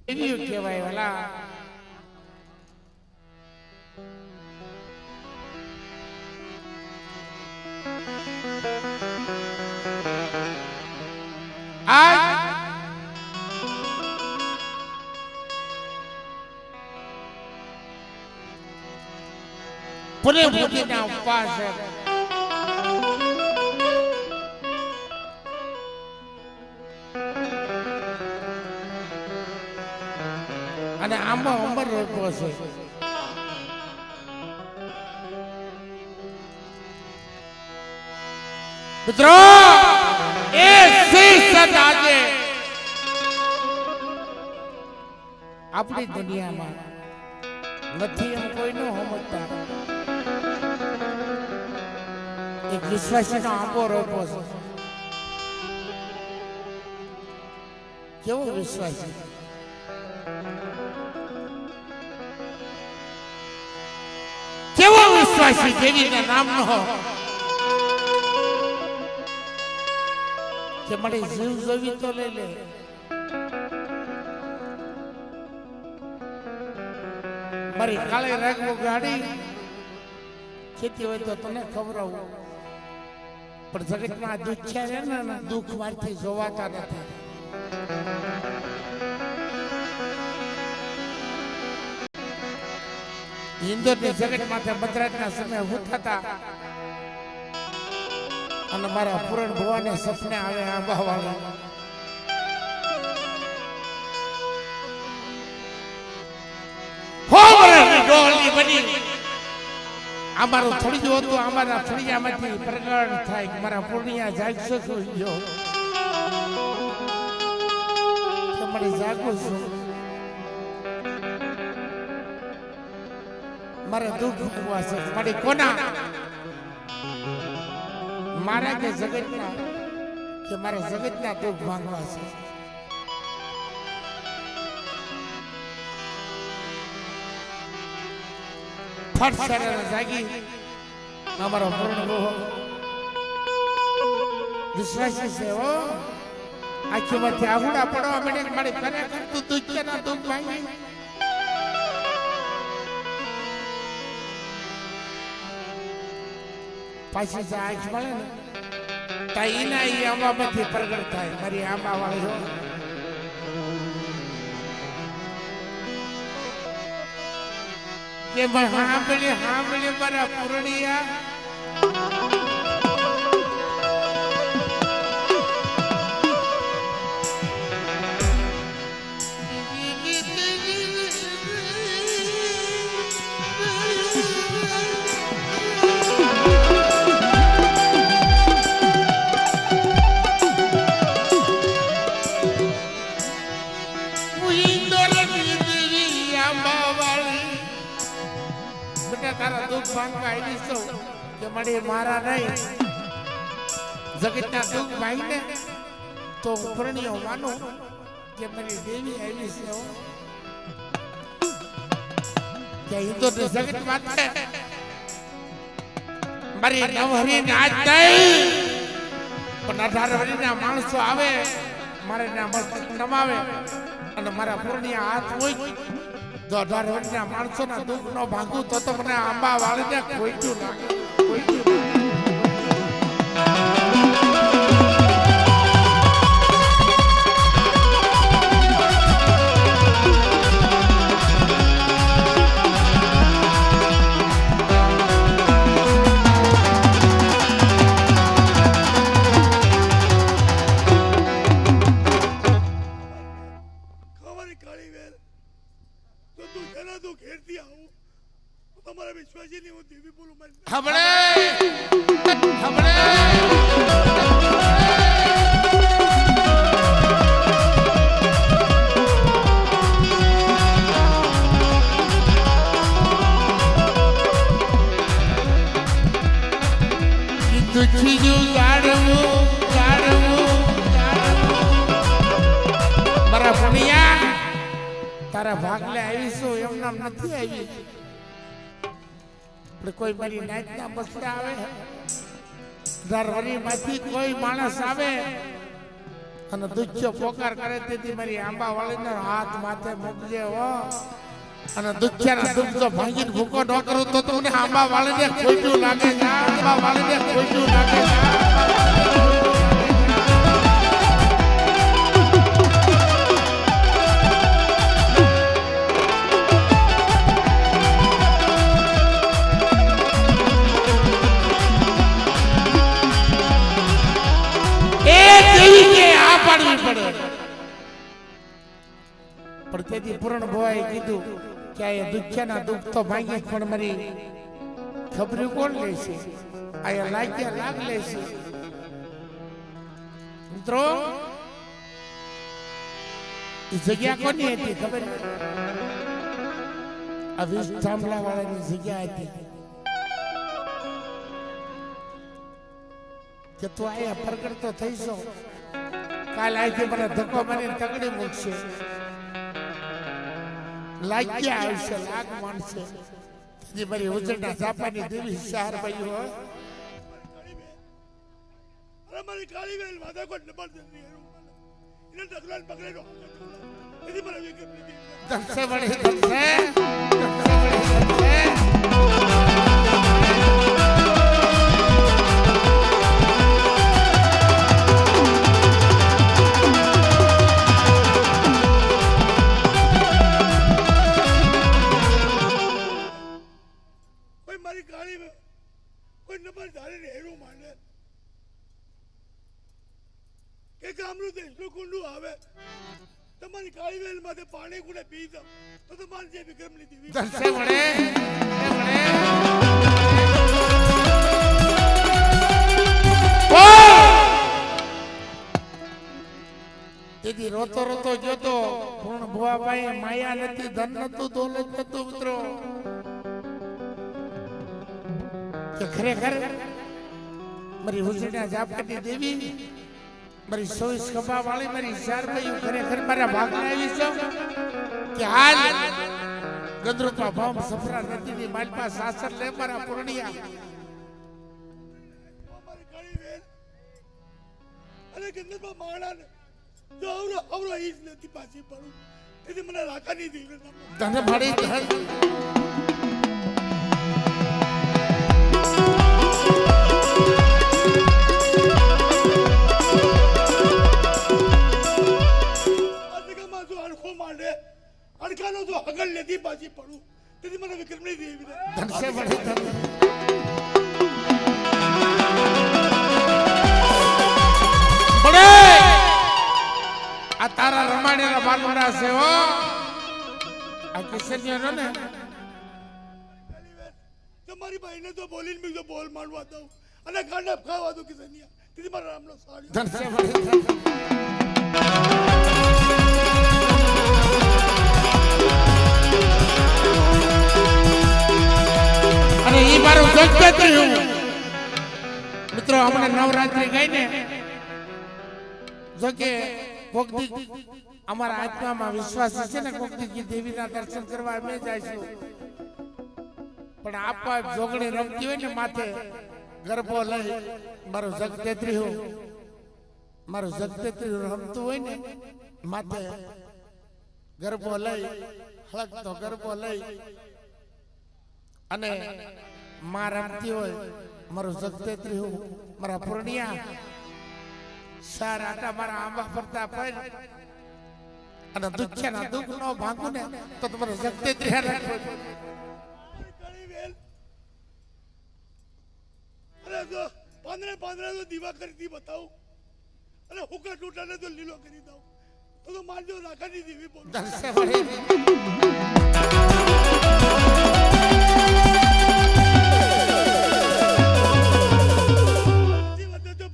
દેવીઓ કહેવાય વાલા. પૂરે ભૂતિના ઉપવાસ છે. અને આમાં અમર રોપો છે. મિત્રો એ શીશ આજે આપણી દુનિયામાં નથી એમ કોઈ ન સમજતા. એક વિશ્વાસીનો આંબો રોપો છે. કેવો વિશ્વાસી, કેવો વિશ્વાસી, દેવીના નામનો કે મને જીવ જોવી તો લઈ લે. મારી કાલે રાખવું ગાડી ખેતી હોય તો તને ખવડાવું, પણ જગતમાં દુઃખ છે ને દુઃખ મારથી જોવાતા નથી. ઇન્દોરની જગત માથે મદ્રાસના સમય હું થતા અને મારા પૂરણ ભવાને સપને આવે આંબાવાળા. ડોલી બની અમારું થોડી જ હતું, અમારા ફળિયામાંથી પ્રગટ થાય કે મારા પૂર્ણિયા જાગશો છો ગયો તમારે જાગું છું. મારે દુઃખ ભોગવા છે. મારી કોના મારા કે જગતના કે મારા જગતના દુઃખ ભાંગવા છે. ફટ સરે જાગી અમારો પૂર્ણ વિશ્વાસી છે. હો આખીમાંથી આહુડા પડવા મળે મારે ખરેખર તું દુઃખના દુઃખ ભાંગી. પાછી જે આંખ મળે ને તાઈના એ આંબામાંથી પ્રગટ થાય. મારી આંબા વાળો કે સાંભળે મારા પૂર્ણિયા તારા દુઃખ ભાંગવા આવી છો કે મને મારા નહીં જગતના દુઃખ ભાંગને તો પૂર્ણિયો માનું કે મારી દેવી આવી છે. કે હિન્દુ જગત માથે મારી નવહરી આજ નહીં પણ 18 વર્ષના માણસો આવે મારે નમાવે અને મારા પૂર્ણિયા હાથ હોય તો 18 વર્ષના માણસોના દુઃખ નો ભાંગું તો મને આંબા વાળીને ખોઈતું લાગે. તારા ભાગલે આવીશું એમ નામ નથી આવી. કોઈ મારી નાઈટના બસડા આવે, 18 વર્ષમાંથી કોઈ માણસ આવે અને દુખ્યો પોકાર કરે તેથી મારી આંબા વાળીનો હાથ માથે મૂકજે હો. અને દુખ્યાના દુઃખ તો ભાંગીને ભૂકો ન કરું તો તમને આંબા વાળીને ખોટું લાગે છે. આંબા વાળીને ખોટું લાગે છે. પણ તેથી પૂર્ણ ભવાએ કીધું કે આ દુખ્યાના દુઃખ તો ભાંગી પણ મારી ખબરી કોણ લેશે? આ લાગ્યા લાગ લેશે. મિત્રો એ જગ્યા કોની હતી ખબર? આ 20 થાંભલા વાળાની જગ્યા હતી કે તું અહીંયા પ્રગટ તો થઈશો, કાલ અહીંથી મને ધક્કો મારીને તગડી મૂકશે, લાગ્યા આવશે, લાગ માનશે. જે મારી ઉજળના ઝાપાની દેવી શાર ભાઈ હોય મારી કાળી વેલ માથા કોઈ નંબર દેતી એને ઢગલાલ પકડેલો એની પર ધનસે વડે ધનસે તમારી કાળી વેલ માંથી પાણી કુડે પી જાવ તો તમારે જે વિક્રમ લીધી ધનસે વડે તેથી રોતો રોતો જોતો પૂર્ણ ભુવાભાઈ માયા નથી, ધન નતું, દોલત નતું મિત્રો. કે ખરેખર મારી ઉજળના ઝાપકાની દેવી, મારી 24 ખભા વાળી મારી શારભાઈ ખરેખર મારા ભાગમાં આવી છો કે હાલ ગંદરૂપા ભામ સફરા નદીની માલપા સાસર લે મારા પૂર્ણિયા. અમારી કાળી વેલ અને ગંદરૂપા માણાને જો આવરો ઈજ નથી પાછી પડું તેથી મને રાખવાની દેવી તને મળી ધન અડકાનો તો હગલ લેતી પાછી પડું તેથી મને વિક્રમ નહીં દેવી ધનસે વડે ધન બડે આ તારા રમાડેલા બાલવડા છે હો. આ કિશન્યો ને તમારી ભાઈને તો બોલીને બીજો બોલ માંડવા દઉં અને ગાંડા ખાવા દઉં કિશન્યા તેથી મારા રામનો સાડી ધનસે વડે અને ઈ મારું જગત રહ્યું મિત્રો. હમણાં નવરાત્રી ગઈ ને જો કે કોકદી અમારા આત્મામાં વિશ્વાસ છે ને કોકદી દેવીના દર્શન કરવા અમે જઈશું, પણ આપવા જોગણી રમતી હોય ને માથે ગરબો લઈ મારું જગતેત્રી હું મારું જગતેત્રી રમતું હોય ને માથે ગરબો લઈ હળગતો ગરબો લઈ અને માં રમતી હોય મારું જગતેત્રી હું મારા પૂર્ણિયા સાર આટા મારા આંબા ફરતા પર અને દુખ્યાના દુઃખ નો ભાંગું ને તો તમારું જગતેત્રી અરે 15 તો દીવા કરી બતાવું અને હુકા ટૂટાને તો લીલો કરી દઉં તો મારજો રાખવાની દેવી બોલ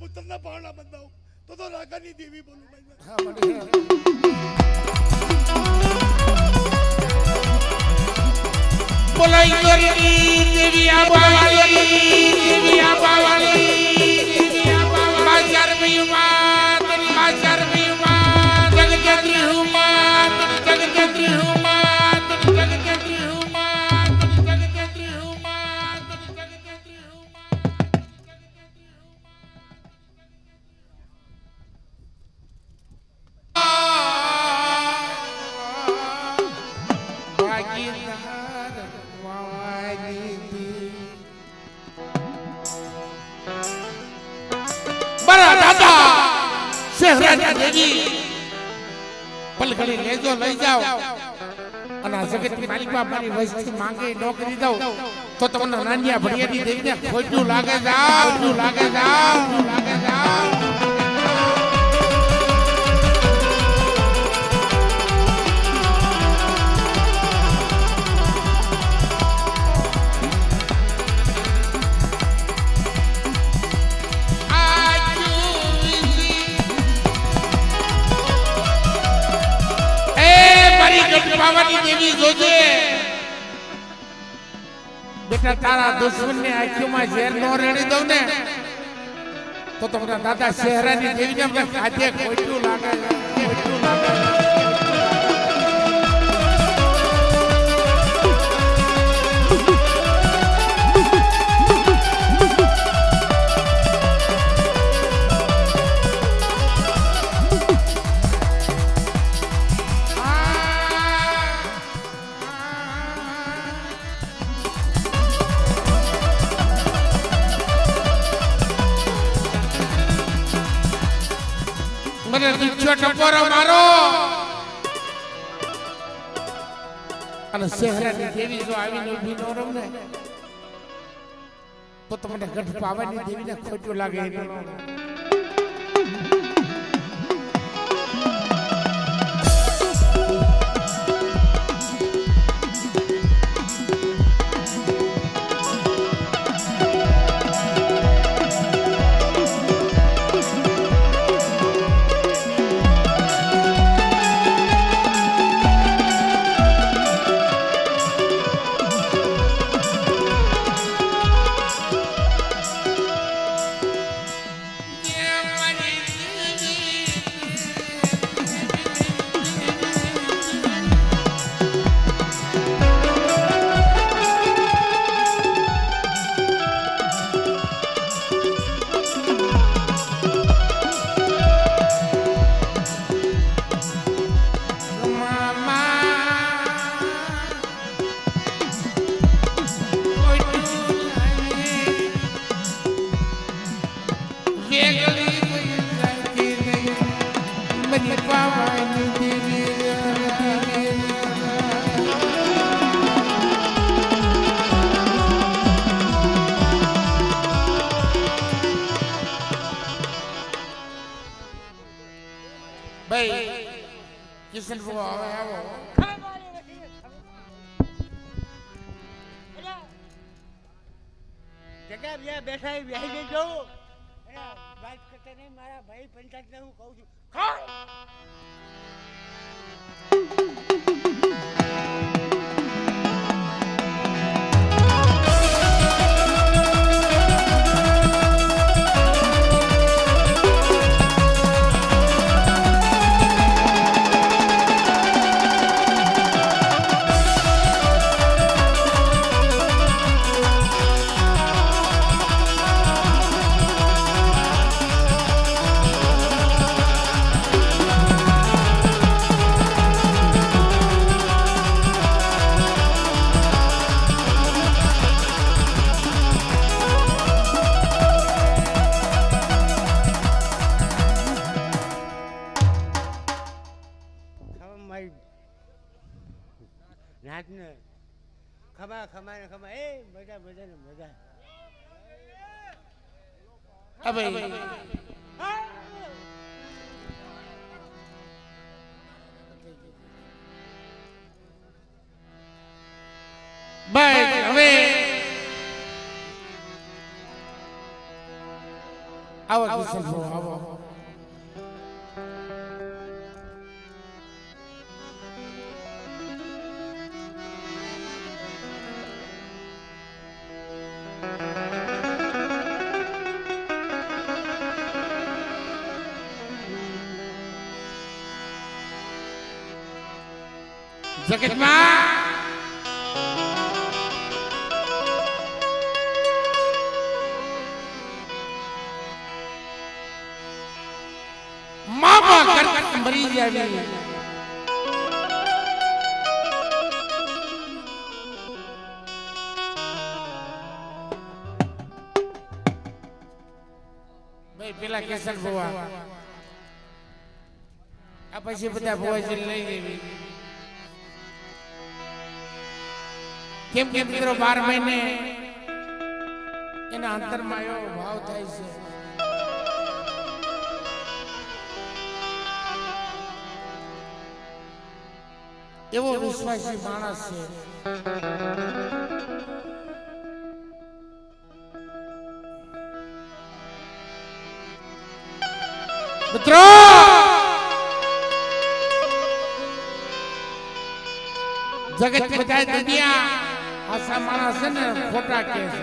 પુત્રના પહાડા બંધાવું તો રાખવાની દેવી બોલું બોલાઈ દેવી દેવી બાજાર માં બાજાર માં જગતેત્રી હું માં જગતેત્રી હું માં જગતેત્રી હું માં જગતેત્રી હું માં જગતેત્રી હું માં. 15 શહેરાની દેવી પલખડી લેજો લઈ જાઓ અને આ જગતની માલિકા મારી વસ્તી માંગે ન કરી દઉં તો તમને નાનિયા ભડિયાની દેવીને ખોટું લાગે જાવ લાગે જાવ લાગે જાવ પાવાની દેવી જોજે બેટા તારા દુશ્મનને આંખોમાં ઝેર નો રેડી દઉં ને તો તમારા દાદા શહેરાની દેવીને કાજે ખોટું લાગે ખોટું લાગે મને દીક્ષો ટપોરો મારો અને શહેરાની દેવી જો આવીને ઊભી ન રહું ને તો તમને ગઢ પાવાની દેવીને ખોટું લાગે કિશન બુઆ હવે આવો જગ્યા જ્યાં બેઠા બેસી જજો વાત કરતા નહીં મારા ભાઈ પંચાયતને હું કહું છું નાચને ખમા ખમા ને ખમા એ મજા મજા ને મજા હવે ભાઈ હવે આવો કિશન બુઆ આવો જગતમાં મામા કરતા મરી જાવી ભાઈ પેલા કિશન બુઆ આ પછી બધા ભોજન લઈ લેવી. કેમ કે મિત્રો 12 મહિને એના અંતરમાં એવો ભાવ થાય છે. એવો વિશ્વાસી માણસ છે. મિત્રો જગત બધા દુનિયા આશા માણસ છે ને ખોટા કહે છે.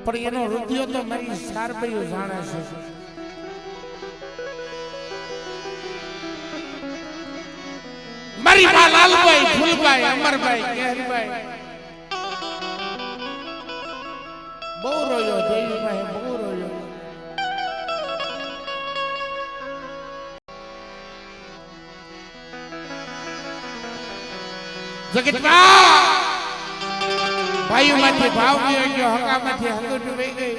પણ એનો હૃદય તો મારી સારભાઈઓ જાણે છે. મારી મા લાલભાઈ, ફૂલભાઈ, અમરભાઈ, કેહરીભાઈ બહુ રોયો. દેવીભાઈ બહુ રોયો. જગતમાં ભાઈઓમાંથી ભાવ ગયો ગયો, હકામાંથી હકું વહી ગઈ.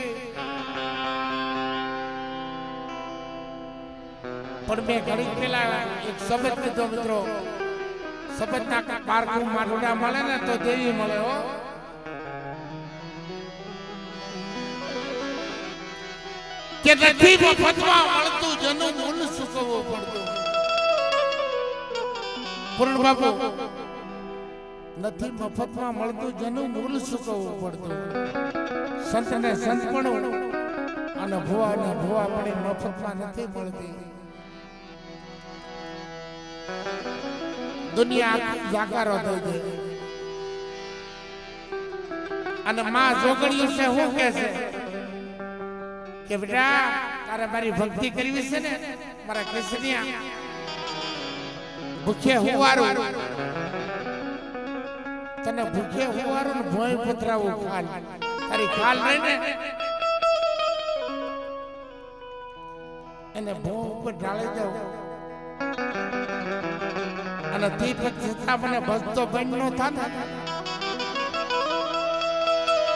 પણ મેં ઘણી પેલા એક શબ્દ કીધો મિત્રો, શબ્દના પારખું માઠુડા મળે ને તો દેવી મળે. હો કે નથી મફતમાં મળતું જનું મૂલ સૂકવવું પડતું. પૂર્ણ બાપુ, નથી મફતમાં મળતું જેનું મૂળ સૂકવવું પડતું. સંતને સંતપણું અને ભુવાને ભુવા પણ મફતમાં નથી મળતી. દુનિયા જાકારો થઈ ગઈ. અને માં જોગણ્યું છે શું કે છે કે બેટા તારે મારી ભક્તિ કરવી છે ને, મારા કૃષ્ણિયા ભૂખે હુવારું, તને ભૂખે હુવારું ને ભોય પતરાવું ખાલ. તારી ખાલ રહી ને એને ભો ઉપર ઢાળી દઉં અને તે પછી મને ભજતો બંધ નો થાય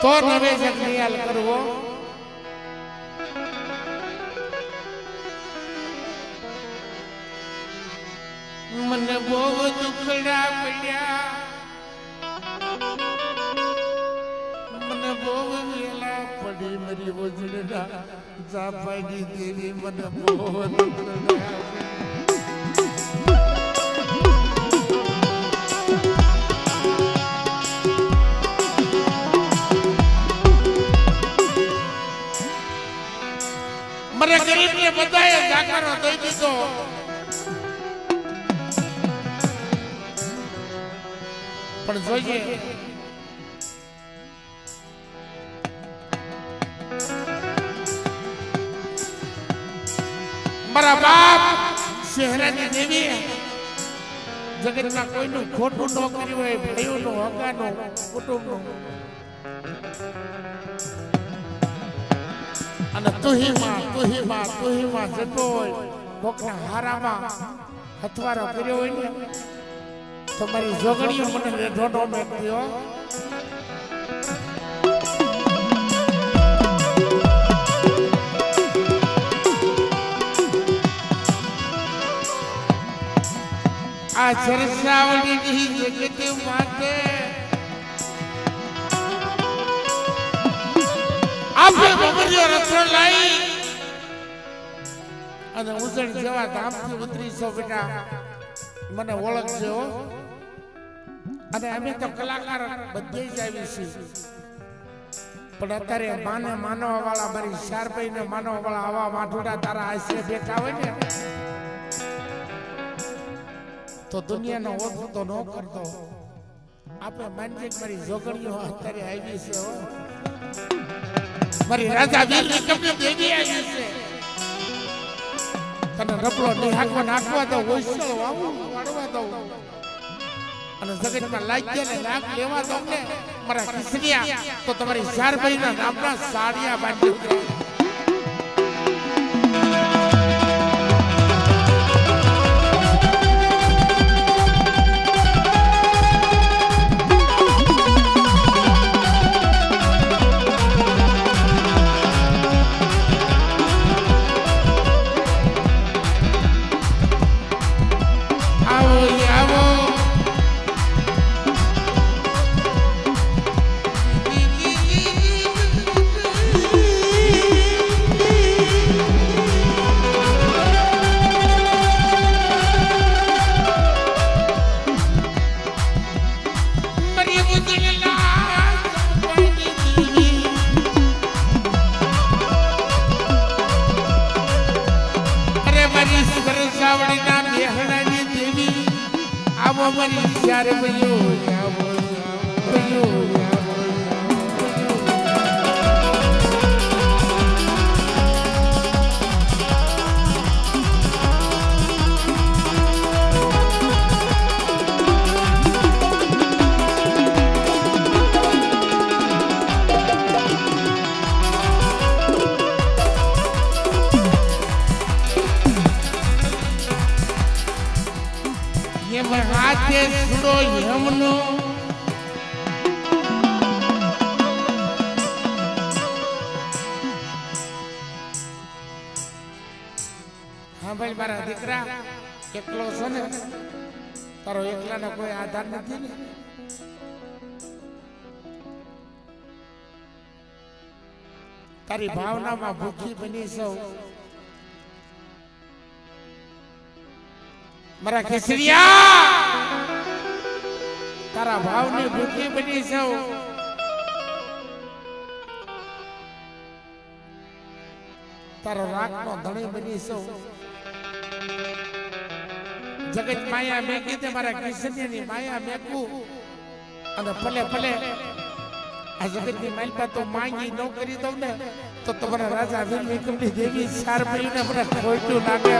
તો નવે જગ્યાલ કરવો. મને બહુ દુખડા પડ્યા, મને બહુ વેલા પડી મારી ઓજળના જાપાની દેવી. મને બહુ દુખડા મને ગરીબ ને બધાએ જાકારો દઈ દીધો. પણ જોઈએ મારા બાપ શહેરાની દેવી જગતમાં કોઈનું ખોટું ન કર્યું હોય, ભાઈઓનું, હગાનું, કુટુંબનું. અને તુહીમાં જતો હોય, કોકના હારામાં હથવારો કર્યો હોય ને તો મારી જોગણીઓ મને રેઢોનો મેક્યો. આ સરસાવડીની જગત માટે આપણે બબરિયો રથો લઈ અને ઉજણ જેવા ધામથી ઉતરીશો બેટા, મને ઓળખજો. અને અમે તો કલાકાર બધે જ આવી છીએ, પણ અત્યારે માને માનવા વાળા મારી શારભાઈ ને માનવા વાળા આવા માઠુડા તારા આશરે બેઠા હોય ને તો દુનિયાનો ઓછો તો ન કરતો. આપણે માનજે મારી જોગણીઓ અત્યારે આવી છે. મારી રાજા વીર ની કપડે દેવી આવી છે. તને રબડો નહીં નાખવા દો, ઓછો વાળવા દો અને જગતમાં લાગ્યા ને નાક લેવા દો ને મારા કિસનિયા તો તમારી શારભાઈ ના નામના સાડિયા બાંધી. આવો મારી ચાર બયો આવો બયો હાથે સુડો યમનો હા ભાઈ મારા દીકરા એકલો છે ને તારો એકલાનો કોઈ આધાર નથી ને તારી ભાવનામાં ભૂખી બની સૌ મારા કેસરિયા તારા ભાવની ભૂખી બની સૌ તારો રાખનો ધણી બની સૌ જગત માયા મેકી તે મારા કેસરિયાની માયા મેકું અને ભલે ભલે આ જગતની માલપા તો માંગી ન કરી દઉં ને તો તમારા રાજા વીર વિક્રમની દેવી 4 મહિને મને ખોટું લાગે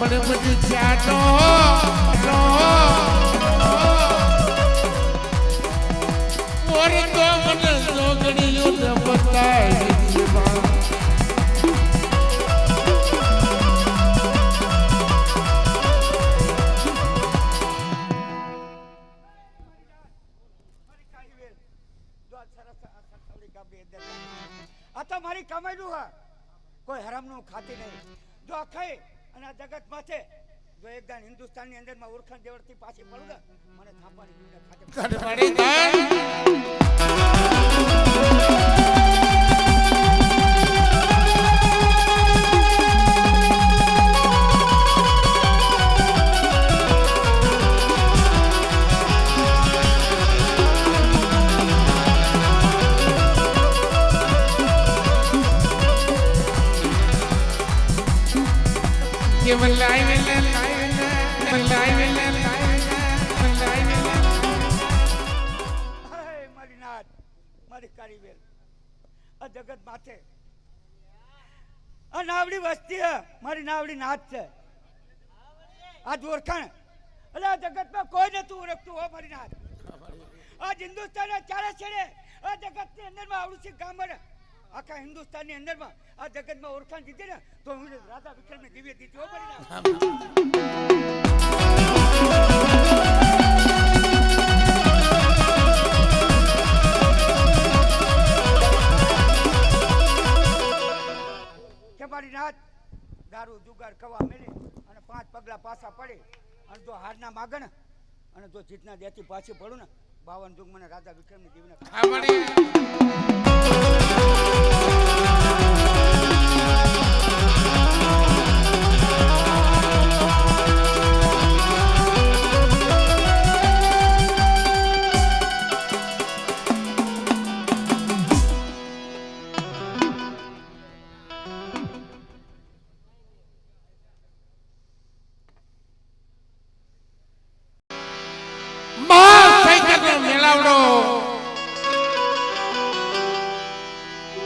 પણ બધી ચાટો ઓર તો મને જોગણીઓ ન બતાય આ તો મારી કમાઈનું હા કોઈ હરામનું ખાતી નહીં જો ખાઈ અને આ જગત માથે જો એકદમ હિન્દુસ્તાનની અંદરમાં ઓળખાણ દેવડથી પાછી પડું ને મને થાપાની ખાતે જગત માથે આ નાવડી વસ્તી મારી નાવડી નાથ છે આ ઓળખાણ એટલે આ જગતમાં કોઈ નતું ઓળખતું હો મારી નાથ આ હિન્દુસ્તાન ચારે છેડે આ જગતની અંદરમાં આવડું છે ગામડ આખા હિન્દુસ્તાનની અંદરમાં આ જગતમાં ઓળખાણ દીધી ને તો હું રાજા વિક્રમની દિવ્ય દીધી હો મારી નાથ મારી નાથ દારૂ જુગાર કવા મેલે અને 5 પગલા પાછા પડે અને જો હારના માગણ અને જો જીતના દેતી પાછી પડું ને 52 જુગ મને રાજા વિક્રમની દીવને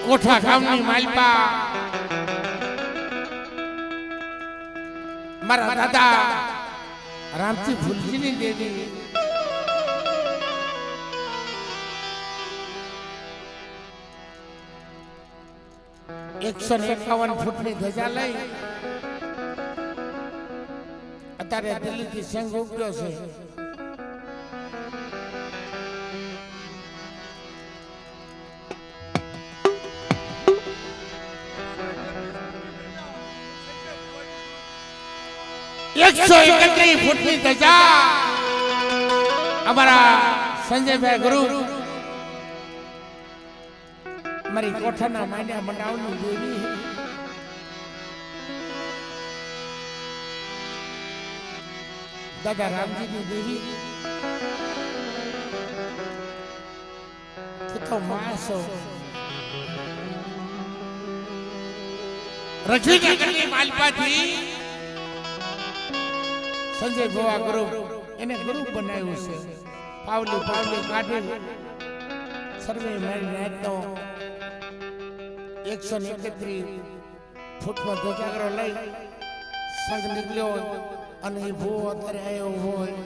કોઠા ગામની માલપા મારા દાદા રામજી ફૂલજીની દેવી 151 ફૂટની ધજા લઈ અત્યારે દિલ્હીથી સંઘ ઉગ્યો છે 131 ફૂટની ધજા અમારા સંજયભાઈ ગુરુ મારી કોઠાના માન્યા મંડાવની દેવી દાદા રામજીની દેવી તો માસો રજવીનગરની માલપાથી સંજય ભવા ગુરુ એને ગુરુ બનાવ્યું છે પાવલી કાઢી સર્વે મારી રાતનો 131 ફૂટનો ધજાગરો લઈ સંગ નીકળ્યો અને એ ભૂવો અત્યારે આવ્યો હોય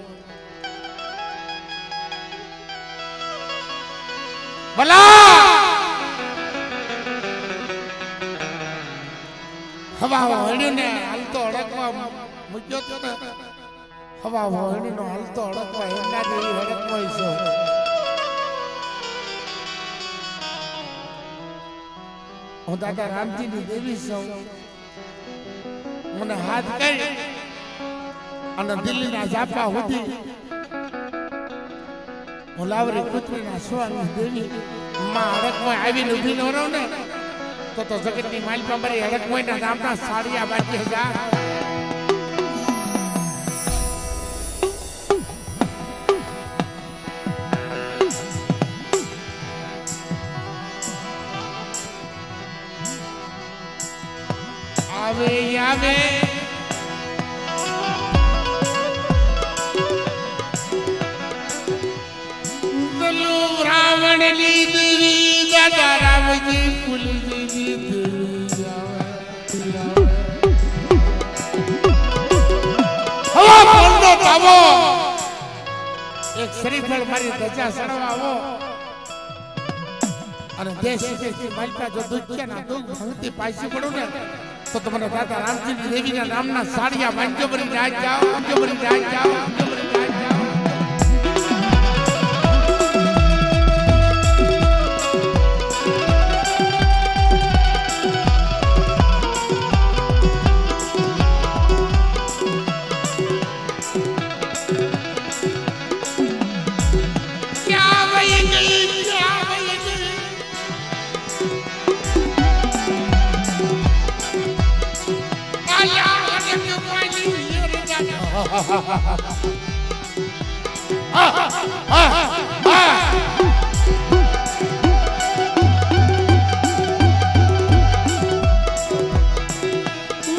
ભલા હવા વળીને હાલતો અડકવા મૂક્યો તો ને હવા વળીનો હાલતો અડકવા એમના જેવી હડકવાય છે હું દાદા રામજીની દેવી છું મને હાથ કરી અને દિલ્હીના જાપા સુધી હું લાવરી પુત્રીના સ્વામી દેવી માં હડકમાં આવીને ઊભી ન રહું ને તો જગતની માલપા મારી હડકમાં નામના સાડિયા બાકી જા આવે આવે રાવણ ની દેવી દાદા રામજી કુલજી હવા બોલનો તાવો એક શ્રીફળ મારી ધજા સડવા આવો અને દેશ વિદેશથી માલપા જો દુખ્યાના દુઃખ ભંગતી પાછી પડું ને તો તમને દાદા રામજીની દેવીના નામના સાડિયા વાંજો ભરી જાય જાઓ વાંજો ભરી જાય જાઓ વાંજો ભરી જાય જાઓ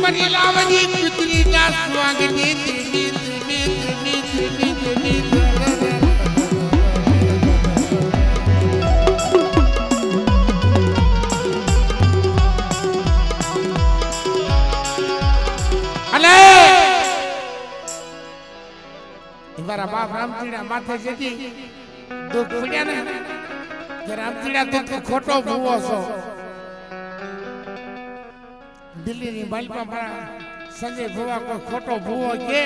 મરી લાવની પુત્રીના સ્વાગતે મારા બાપ રામજીના માથે જેથી દુઃખ પડ્યા ને કે રામજીના દુઃખ ખોટો ભૂવો છો દિલ્હીની માલપા મારા સંજય ભુવા કોઈ ખોટો ભૂવો કે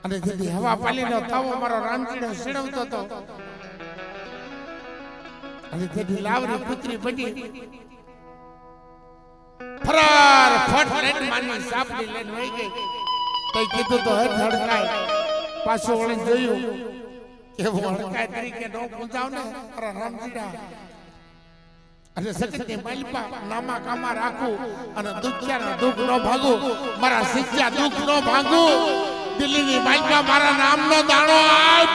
અને જેથી હવા પાલીનો તાવો મારો રામજીનો શેડવતો હતો અને જેથી લાવરી પુત્રી બની ફરાર ફટ લઈને માની સાપડી લઈને વહી ગઈ કઈ કીધું તો હે ધડકાય પાછું વળી જોયું કે વળકાય તરીકે નો પૂજાવ ને મારા રામજીના અને સકતની માલપા નામા કામા રાખું અને દુખ્યાના દુઃખ નો ભાગું મારા શિક્ષા દુઃખ નો ભાગું દિલ્હીની માલપા મારા નામનો દાણો આપ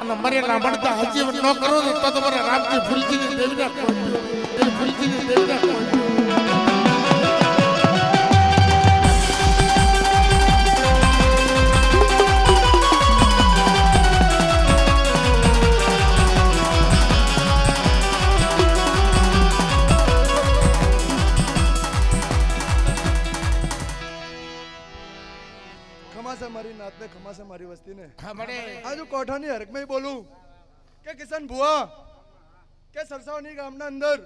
અને મરેલા મળતા હજીવન ન કરો ને તો તમારા રામજી ફૂલજીની દેવીના કોઈ ફૂલજીની દેવીના કોઈ મારી નાત ને ખમા છે મારી વસ્તી ને હા બડે આજુ કોઠાની હરક में બોલું કે કિશન ભુવા કે સરસાવની ગામના અંદર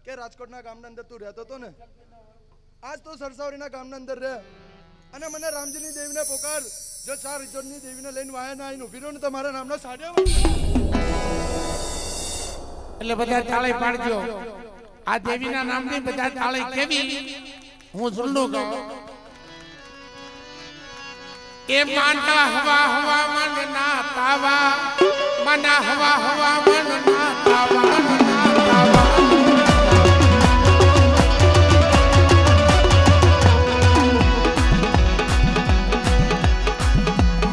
કે રાજકોટના ગામના અંદર તું રહેતો તો ને આજ તો સરસાવરીના ગામના અંદર રહે અને મને રામજીની દેવીને પોકાર જો 4 ઇજોરની દેવીને લઈને વાયા ના આઈને ઉભી રહ્યો ને તો મારા નામનો સાડિયો એટલે બધા તાળી પાડજો આ દેવીના નામની બધા તાળી કેવી હું ઝુલ્લો ગાઉં એ માના હવા હવા મન ના તાવા માના હવા હવા મન ના તાવા ના તાવા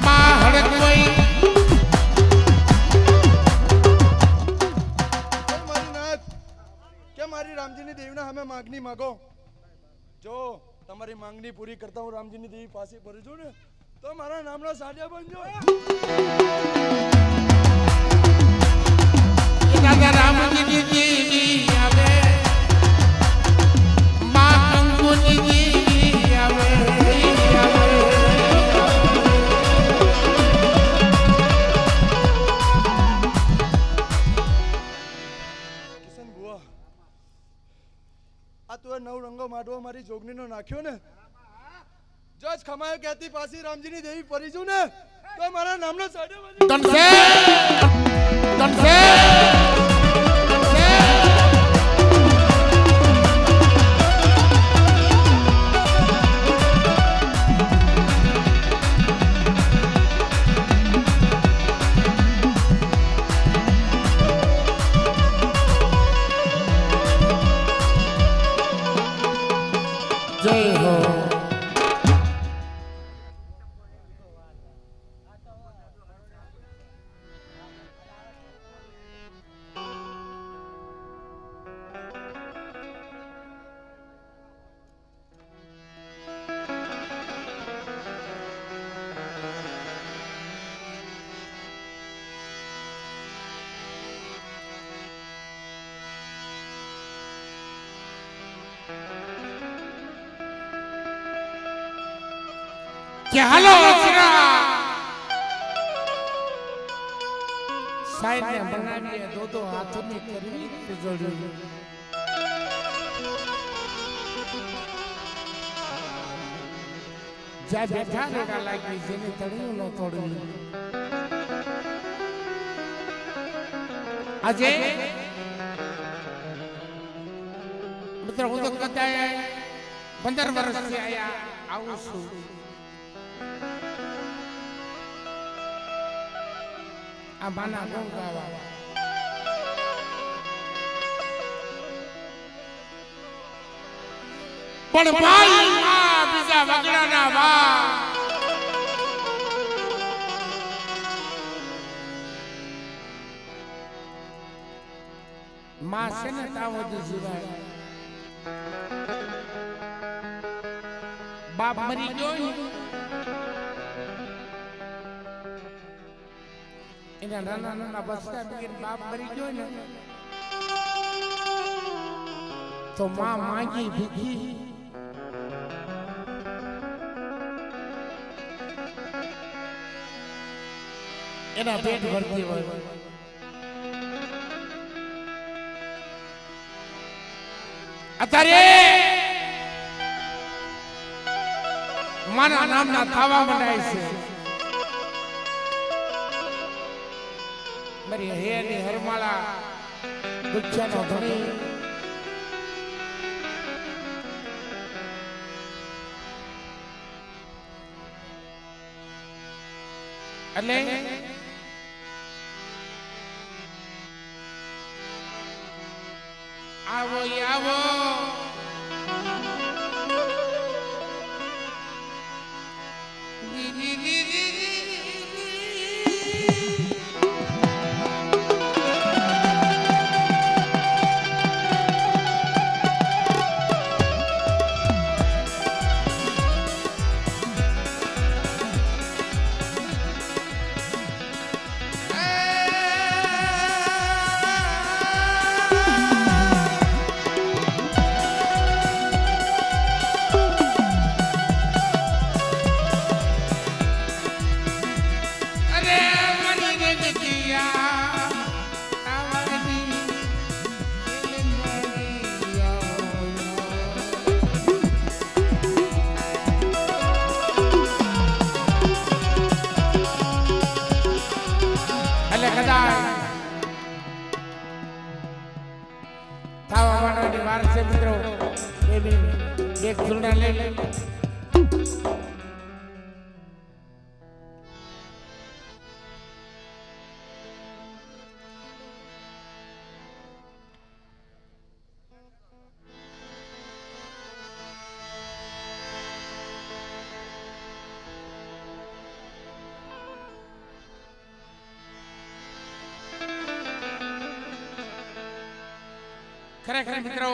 માં હડકઈ મારી નાથ કે મારી રામજીની દેવીના સામે માંગણી માગો જો તમારી માંગણી પૂરી કરતા હું રામજીની દેવી પાસે ભરી છું ને તો મારા નામનો સાડિયા બનજો દાદા રામજીની દેવી આવે માં કંકુની દેવી આવે કિશન બુઆ આ તું 9 રંગો માટવો મારી જોગણીનો નાખ્યો ને જજ ખમાયો કહેતી પાછી રામજીની દેવી પરી છું ને તો મારા નામનો સાડિયો બનજો તનસે તનસે જય હો કે હાલો અસરા સાઈડ ને બનાવીએ દો હાથોની કરવી તિજોરી જ્યાં બેઠા રેડા લાગી જેને તળિયું ન તોડ્યું આજે મિત્ર હું તો કદાય 15 વર્ષથી આયા આવું છું આ બાના ગૌ ગાવા પણ ભાઈ આ બીજા વગડાના વા માં છે ને તાવદ જીવાય બાપ મરી ગયો ને એના નાના નાના બચ્ચા બગીર બાપ મરી ગયો ને તો માં માંગી ભીખી એના પેટ ભરતી હોય અત્યારે માના નામના થાવા મંડાય છે મારી હેની હરમાળા ગુચ્છાનો ધણી એટલે આવો આવો પ્રેમી એક ધૂળના લઈ લે ખરેખર મિત્રો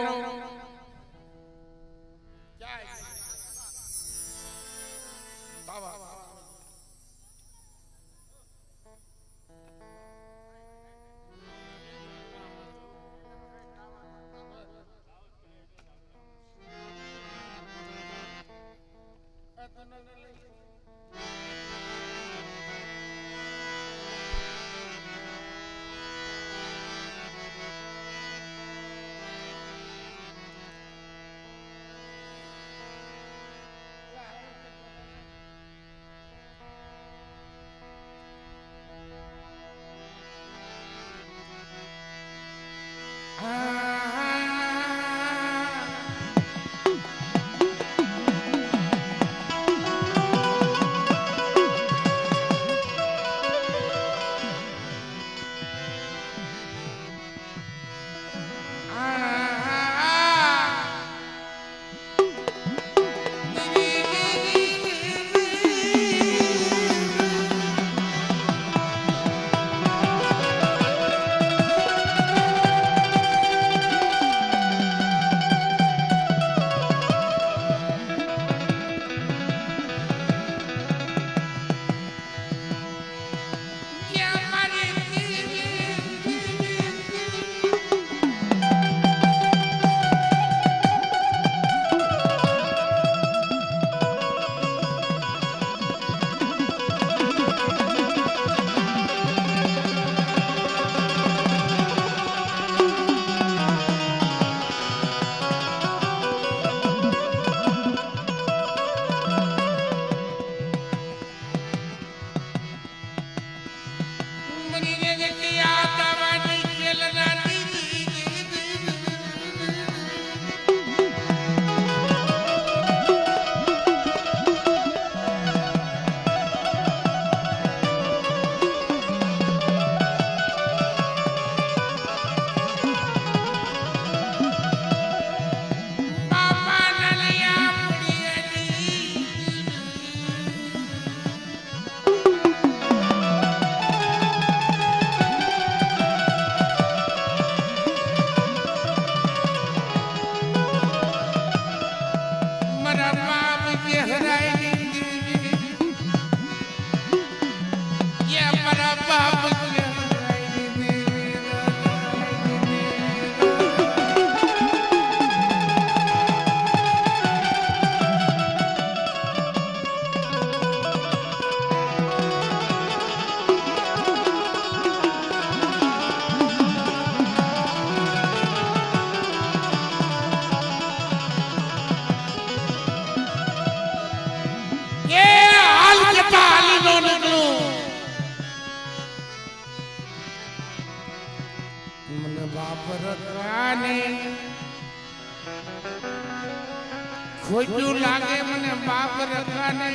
ખોટું લાગે મને બાપ રખાને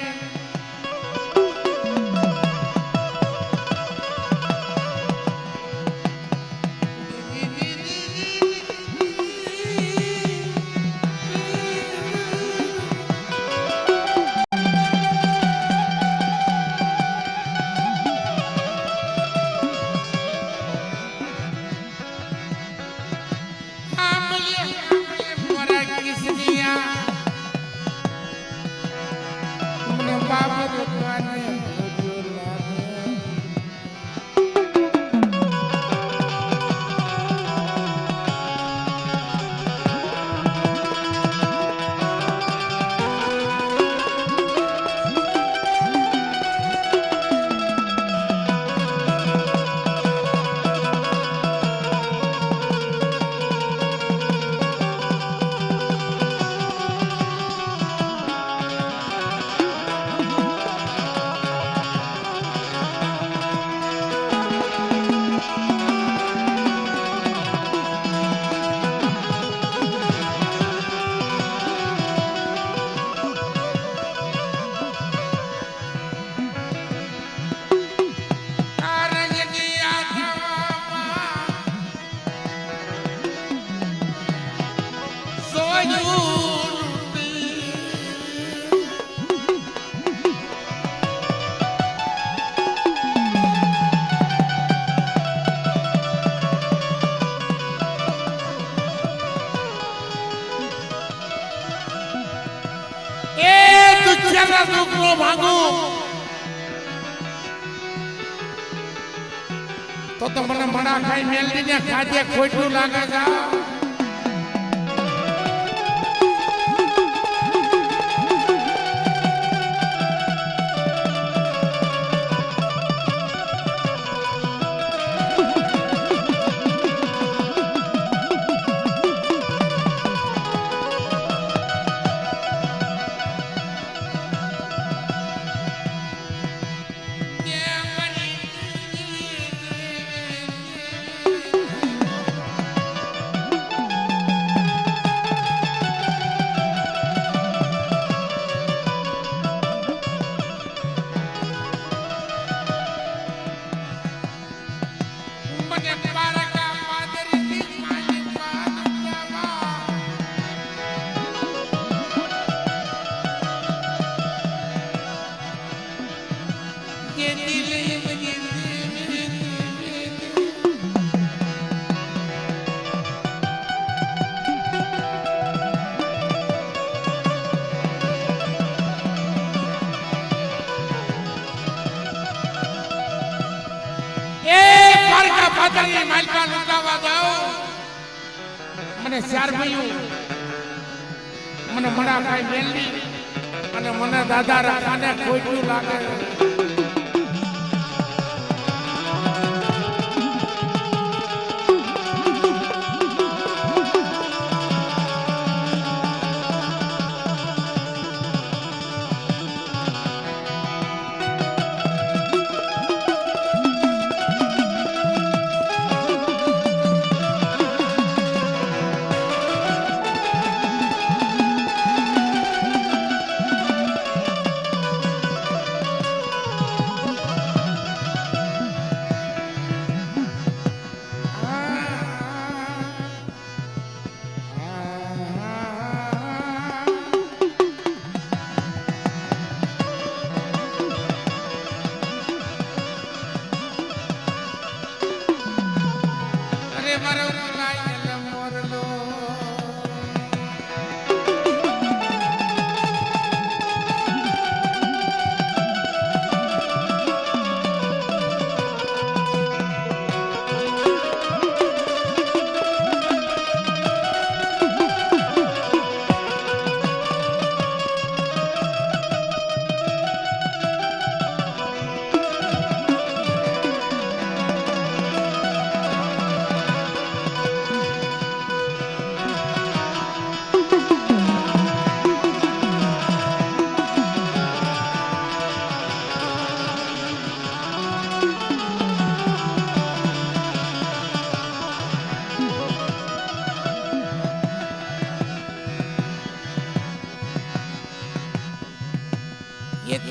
તારા દુઃખ નો ભાગું તો મને મણા ખાઈ મેલડી ને ખાધે ખોટું લાગે છે માલપા લુકાવા જાઓ મને ચાર ભાઈઓ મને મણા ખાઈ મેલડી અને મને દાદા રાખાને ખોટું લાગે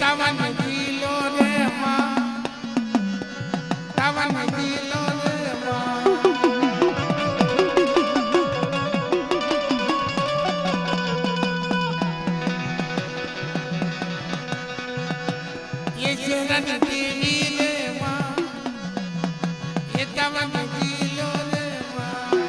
તાવન દિલો રે માં તાવન દિલો રે માં ये शरण देवी रे માં ये तावन दिलो रे માં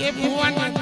એ ભુવાની